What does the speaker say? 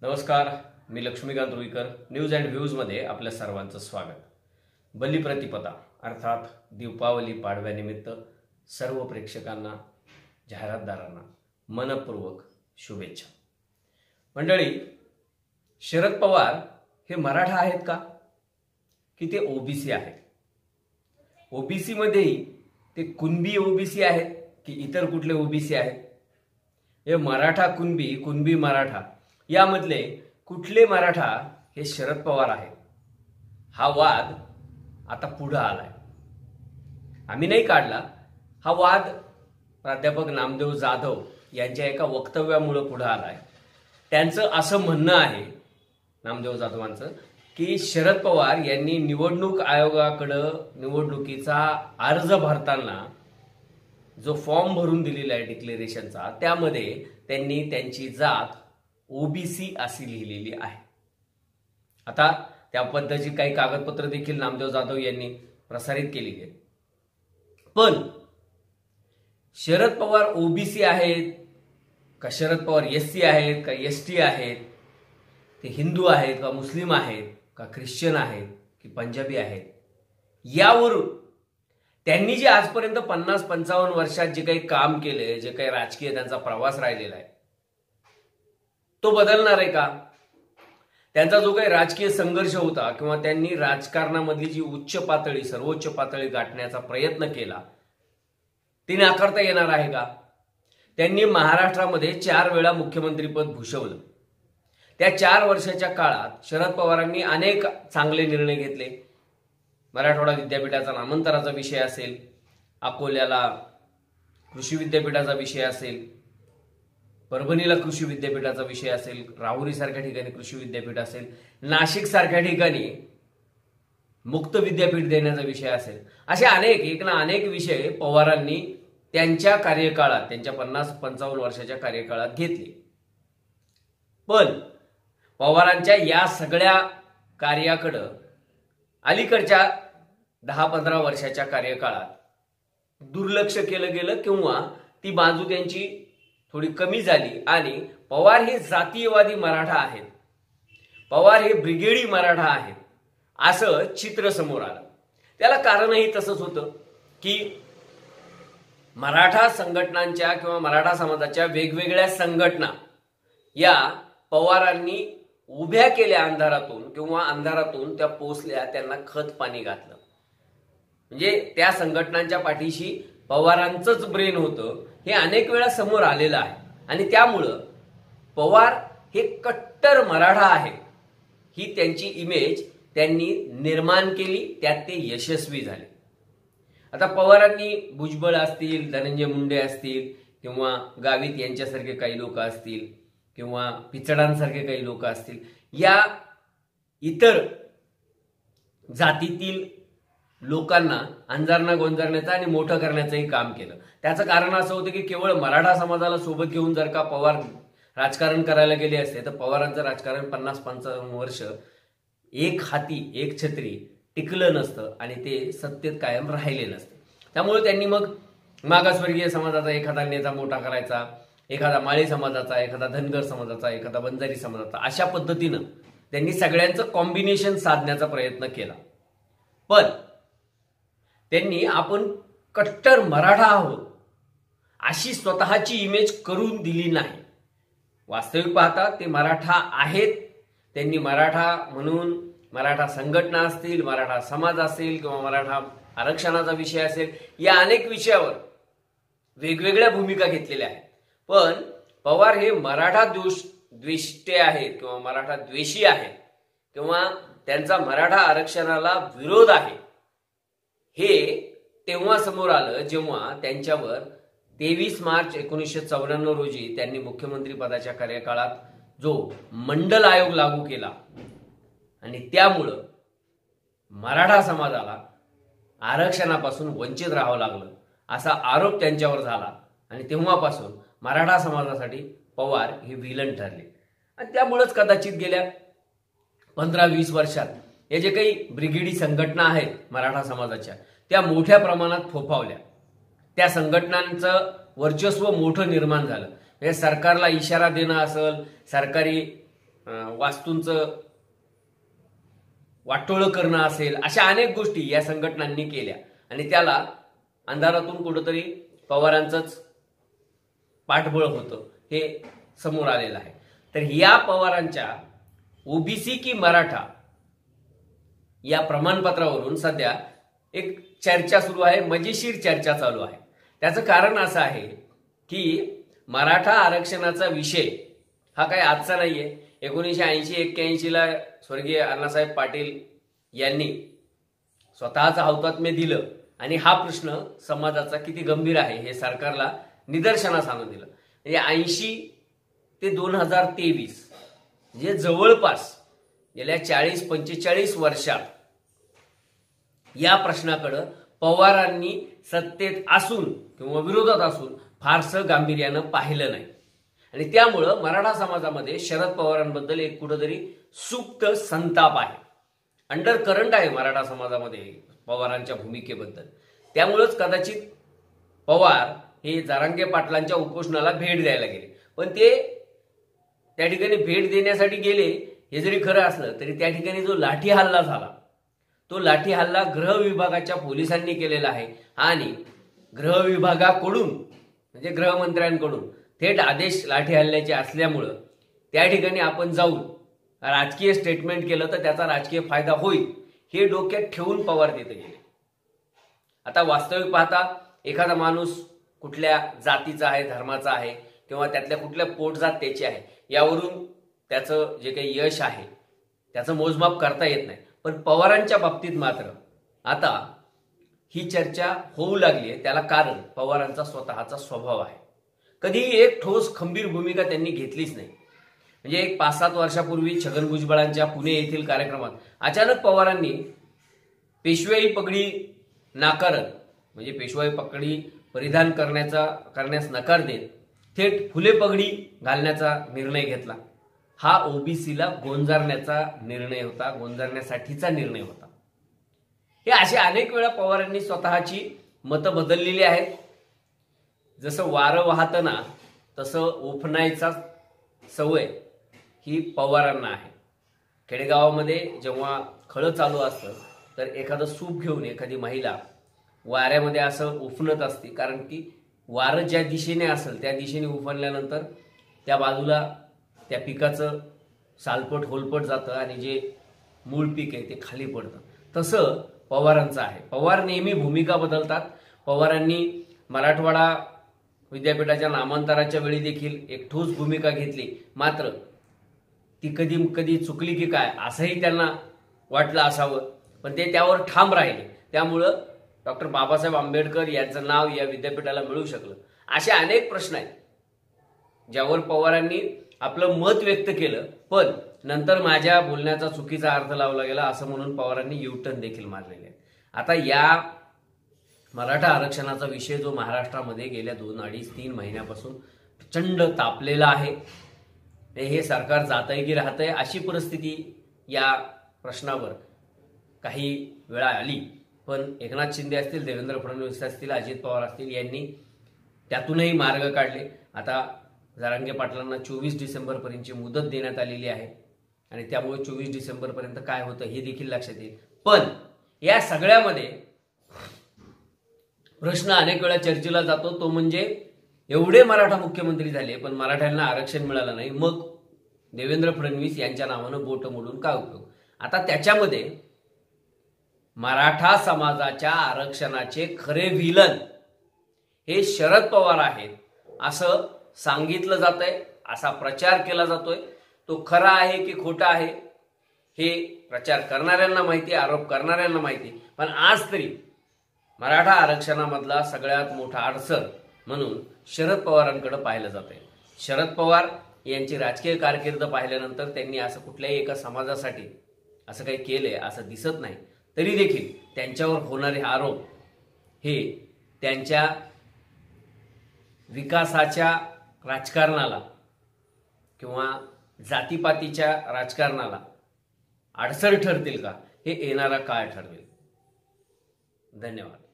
नमस्कार, मी Laxmikant Ruikar. News and व्ह्यूजमध्ये आपल्या सर्वांचं स्वागत. बलिप्रतिपदा अर्थात दीपावली पाडव्यानिमित्त सर्व प्रेक्षकांना, जाहिरातदारांना मनपूर्वक शुभेच्छा. मंडळी, शरद पवार हे मराठा आहेत का, की ते ओबीसी आहेत? ओबीसी मध्येही ते कुणबी ओबीसी आहेत की इतर कुठले ओबीसी आहेत? हे मराठा कुणबी, कुणबी मराठा यामधले कुठले मराठा हे शरद पवार आहेत? हा वाद आता पुढे आलाय. आम्ही नाही काढला हा वाद. प्राध्यापक नामदेव जाधव यांच्या एका वक्तव्यामुळे पुढे आलाय. त्यांचं असं म्हणणं आहे, नामदेव जाधवांचं, की शरद पवार यांनी निवडणूक आयोगाकडे निवडणुकीचा अर्ज भरताना जो फॉर्म भरून दिलेला आहे डिक्लेरेशनचा, त्यामध्ये त्यांनी त्यांची जात ओबीसी अशी लिहिलेली आहे. आता त्या पद्धतीची काही कागदपत्र देखील नामदेव जाधव यांनी प्रसारित केली आहे. पण शरद पवार ओबीसी आहेत का शरद पवार एससी आहेत का एसटी आहेत, ते हिंदू आहेत का मुस्लिम आहेत का ख्रिश्चन आहेत की पंजाबी आहेत, यावरून त्यांनी जे आजपर्यंत 50-55 वर्षात जे काही काम केले, जे काही राजकीय त्यांचा प्रवास राहिलेला आहे, तो बदलणार आहे का? त्यांचा जो काही राजकीय संघर्ष होता किंवा त्यांनी राजकारणामधली जी उच्च पातळी, सर्वोच्च पातळी गाठण्याचा प्रयत्न केला, ती नाकारता येणार आहे का? त्यांनी महाराष्ट्रामध्ये 4 वेळा मुख्यमंत्रीपद भूषवलं. त्या 4 वर्षाच्या काळात शरद पवारांनी अनेक चांगले निर्णय घेतले. मराठवाडा विद्यापीठाचा नामांतराचा विषय असेल, अकोल्याला कृषी विद्यापीठाचा विषय असेल, परभणीला कृषी विद्यापीठाचा विषय असेल, राहुरी सारख्या ठिकाणी कृषी विद्यापीठ असेल, नाशिक सारख्या ठिकाणी मुक्त विद्यापीठ देण्याचा विषय असेल, असे अनेक विषय पवारांनी त्यांच्या कार्यकाळात, त्यांच्या 50-55 वर्षाच्या कार्यकाळात घेतले. पण पवारांच्या या सगळ्या कार्याकडं अलीकडच्या 10-15 वर्षाच्या कार्यकाळात दुर्लक्ष केलं गेलं किंवा ती बाजू त्यांची थोडी कमी झाली आणि पवार हे जातीयवादी मराठा आहेत, पवार हे ब्रिगेडी मराठा आहेत, असं चित्र समोर आलं. त्याला कारणही तसंच होतं की मराठा संघटनांच्या किंवा मराठा समाजाच्या वेगवेगळ्या संघटना या पवारांनी उभ्या केल्या अंधारातून, किंवा अंधारातून त्या पोचल्या, त्यांना खत पाणी घातलं. म्हणजे त्या संघटनांच्या पाठीशी पवारांचंच ब्रेन होतं, हे अनेक वेळा समोर आलेलं आहे. आणि त्यामुळं पवार हे कट्टर मराठा आहे, ही त्यांची इमेज त्यांनी निर्माण केली. त्यात ते यशस्वी झाले. आता पवारांनी भुजबळ असतील, धनंजय मुंडे असतील, किंवा गावित यांच्यासारखे काही लोक असतील, किंवा पिचडांसारखे काही लोक असतील, या इतर जातीतील लोकांना अंजारणा गोंजारण्याचं आणि मोठं करण्याचंही काम केलं. त्याचं कारण असं होतं की केवळ मराठा समाजाला सोबत घेऊन जर का पवार राजकारण करायला गेले असते तर पवारांचं राजकारण 50-55 वर्ष एक हाती एक छत्री टिकलं नसतं आणि ते सत्तेत कायम राहिले नसते. त्यामुळे त्यांनी मग मागासवर्गीय समाजाचा एखादा नेता मोठा करायचा, एखादा माळी समाजाचा, एखादा धनगर समाजाचा, एखादा बंजारी समाजाचा, अशा पद्धतीनं त्यांनी सगळ्यांचं कॉम्बिनेशन साधण्याचा प्रयत्न केला. पण त्यांनी आपण कट्टर मराठा आहोत अशी स्वतःची इमेज करून दिली नाही. वास्तविक पाहता ते मराठा आहेत. त्यांनी मराठा म्हणून मराठा संघटना असतील, मराठा समाज असेल, किंवा मराठा आरक्षणाचा विषय असेल, या अनेक विषयावर वेगवेगळ्या भूमिका घेतलेल्या आहेत. पण पवार हे मराठा द्वेष्टे आहेत किंवा मराठा द्वेषी आहेत, किंवा त्यांचा मराठा आरक्षणाला विरोध आहे, हे तेव्हा समोर आलं जेव्हा त्यांच्यावर 23 मार्च 1994 रोजी त्यांनी मुख्यमंत्री पदाच्या कार्यकाळात जो मंडल आयोग लागू केला आणि त्यामुळं मराठा समाजाला आरक्षणापासून वंचित राहावं लागलं, असा आरोप त्यांच्यावर झाला. आणि तेव्हापासून मराठा समाजासाठी पवार हे विलन ठरले. आणि त्यामुळेच कदाचित गेल्या 15-20 वर्षात हे जे काही ब्रिगेडी संघटना आहेत मराठा समाजाच्या, त्या मोठ्या प्रमाणात फोफावल्या. त्या संघटनांचं वर्चस्व मोठं निर्माण झालं. म्हणजे सरकारला इशारा देणं असेल, सरकारी वास्तूंचं वाटोळं करणं असेल, अशा अनेक गोष्टी या संघटनांनी केल्या आणि त्याला अंधारातून कुठंतरी पवारांचंच पाठबळ होतं हे समोर आलेलं आहे. तर या पवारांच्या ओबीसी की मराठा या प्रमाणपत्रावरून सध्या एक चर्चा सुरू आहे, मजेशीर चर्चा चालू आहे. त्याचं कारण असं आहे की मराठा आरक्षणाचा विषय हा काही आजचा नाहीये. 1980-81ला स्वर्गीय अण्णासाहेब पाटील यांनी स्वतःचं हौतात्म्य दिलं आणि हा प्रश्न समाजाचा किती गंभीर आहे हे सरकारला निदर्शनास आणून दिलं. म्हणजे 80 ते 2023 म्हणजे जवळपास गेल्या 40-45 वर्षात या प्रश्नाकडे पवारांनी सत्तेत असून किंवा विरोधात असून फारसं गांभीर्यानं पाहिलं नाही आणि त्यामुळं मराठा समाजामध्ये शरद पवारांबद्दल एक कुठंतरी सुप्त संताप आहे, अंडर करंट आहे मराठा समाजामध्ये पवारांच्या भूमिकेबद्दल. त्यामुळंच कदाचित पवार हे जरांगे पाटलांच्या उपोषणाला भेट द्यायला गेले. पण ते त्या ठिकाणी भेट देण्यासाठी गेले हे जरी खरं असलं तरी त्या ठिकाणी जो लाठी हल्ला झाला तो लाठी हल्ला गृह विभागाच्या पोलिसांनी केलेला आहे आणि गृह विभागाकडून म्हणजे गृहमंत्र्यांकडून थेट आदेश लाठी हल्ल्याचे असल्यामुळं त्या ठिकाणी आपण जाऊन राजकीय स्टेटमेंट केलं तर त्याचा राजकीय फायदा होईल हे डोक्यात ठेवून पवार तिथे गेले. आता वास्तविक पाहता एखादा माणूस कुठल्या जातीचा आहे, धर्माचा आहे किंवा त्यातल्या कुठल्या पोटजात त्याची आहे यावरून त्याचं जे काही यश आहे त्याचं मोजमाप करता येत नाही. पण पवारांच्या बाबतीत मात्र आता ही चर्चा होऊ लागली आहे. त्याला कारण पवारांचा स्वतःचा स्वभाव आहे. कधीही एक ठोस खंबीर भूमिका त्यांनी घेतलीच नाही. म्हणजे एक 5-7 वर्षापूर्वी छगन भुजबळांच्या पुणे येथील कार्यक्रमात अचानक पवारांनी पेशवाई पगडी नाकारत म्हणजे पेशवाई पगडी परिधान करण्यास नकार देत थेट फुले पगडी घालण्याचा निर्णय घेतला. हा ओबीसीला गोंजारण्याचा निर्णय होता, गोंजारण्यासाठीचा निर्णय होता. हे असे अनेक वेळा पवारांनी स्वतःची मतं बदललेली आहेत. जसं वारं वाहतं ना तसं ओफणायचा सवय ही पवारांना आहे. खेडेगावामध्ये जेव्हा खळं चालू असतं तर एखादं सूप घेऊन एखादी महिला वाऱ्यामध्ये असं उफणत असते, कारण की वारं ज्या दिशेने असेल त्या दिशेने उफणल्यानंतर त्या बाजूला त्या पिकाचं सालपट होलपट जातं आणि जे मूळ पीक आहे ते खाली पडतं. तसं पवारांचं आहे. पवार नेहमी भूमिका बदलतात. पवारांनी मराठवाडा विद्यापीठाच्या नामांतराच्या वेळी देखील एक ठोस भूमिका घेतली, मात्र ती कधी कधी चुकली की काय असंही त्यांना वाटलं असावं, पण ते त्यावर ठाम राहिले. त्यामुळं डॉक्टर बाबासाहेब आंबेडकर यांचं नाव या विद्यापीठाला मिळू शकलं. असे अनेक प्रश्न आहेत ज्यावर पवारांनी आपलं मत व्यक्त केलं, पण नंतर माझ्या बोलण्याचा चुकीचा अर्थ लावला गेला असं म्हणून पवारांनी युटर्न देखील मारलेले आहे. आता या मराठा आरक्षणाचा विषय जो महाराष्ट्रामध्ये गेल्या 2, 2.5, 3 महिन्यापासून प्रचंड तापलेला आहे. हे सरकार जातंय की राहतंय अशी परिस्थिती या प्रश्नावर काही वेळा आली. पण एकनाथ शिंदे असतील, देवेंद्र फडणवीस असतील, अजित पवार असतील यांनी त्यातूनही मार्ग काढले. आता जरांगे पाटलांना 24 डिसेंबरपर्यंतची मुदत देण्यात आलेली आहे आणि त्यामुळे 24 डिसेंबरपर्यंत काय होतं हे देखील लक्षात येईल. पण या सगळ्यामध्ये प्रश्न अनेक वेळा चर्चेला जातो, तो म्हणजे एवढे मराठा मुख्यमंत्री झाले पण मराठ्यांना आरक्षण मिळालं नाही, मग देवेंद्र फडणवीस यांच्या नावानं बोट मोडून काय उपयोग. आता त्याच्यामध्ये मराठा समाजाच्या आरक्षणाचे खरे व्हिलन हे शरद पवार आहेत असं सांगितलं जातंय, असा प्रचार केला जातोय. तो खरा आहे की खोटा आहे हे प्रचार करणाऱ्यांना माहिती, आरोप करणाऱ्यांना माहिती. पण आज तरी मराठा आरक्षणामधला सगळ्यात मोठा अडसर म्हणून शरद पवारांकडे पाहिलं जातंय. शरद पवार यांची राजकीय कारकीर्द पाहिल्यानंतर त्यांनी असं कुठल्याही एका समाजासाठी असं काही केलंय असं दिसत नाही. तरी देखील त्यांच्यावर होणारे आरोप हे त्यांच्या विकासाच्या राजकारणाला किंवा जातीपातीच्या राजकारणाला अडसर ठरतील का हे येणारा काळ ठरवेल. धन्यवाद.